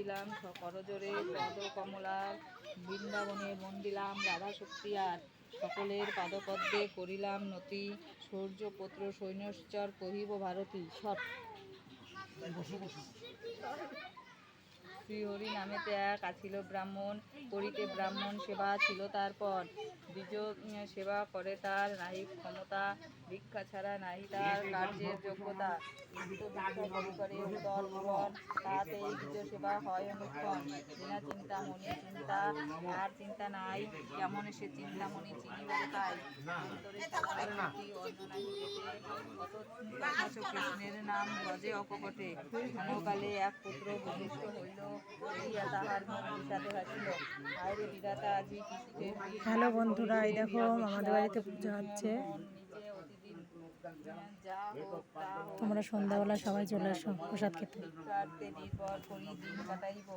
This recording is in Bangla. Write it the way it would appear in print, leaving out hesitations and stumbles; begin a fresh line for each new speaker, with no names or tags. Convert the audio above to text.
করিলাম করজোরে পদ কমলার বৃন্দাবনে মন্দিলাম রাধা শক্তি আর সকলের পাদপদ্মে করিলাম নতি সূর্যপুত্র সৈন্যশ্চর কহিব ভারতী সব শ্রীহরি নামেতে এক আছিল ব্রাহ্মণ, করিতে ব্রাহ্মণ সেবা ছিল তার পর। দ্বিজ সেবা করে তার নাহি ক্ষমতা, ভিক্ষা ছাড়া নাহি তার কার্যের যোগ্যতা। কিন্তু ভিক্ষা করি করে উদর পূরণ, তাতেই দ্বিজ সেবা হয় অনুক্ষণ। বিনা চিন্তামণি চিন্তা আর চিন্তা নাই, কেমন সে চিন্তামণি চিনিবার তাই। অন্তরে সবার প্রতি অন্য নাহি পেটে, অথচ কৃষ্ণের নাম ভজে অকপটে। ক্ষণকালে এক পুত্র ভূমিষ্ঠ হইল, দেখিয়া তাহার মুখ বিষাদে ভাসিল। হায়রে বিধাতা, আজি কি সুখের দিন।
হ্যালো বন্ধুরা, এই দেখো আমাদের বাড়িতে পুজো হচ্ছে।
নিজে অতিদিন যা হোক তা হোক,
তোমরা সন্ধ্যাবেলা সবাই চলে এসো প্রসাদ খেতে।
ভিক্ষার্থে নির্ভর করি দিন কাটাইব।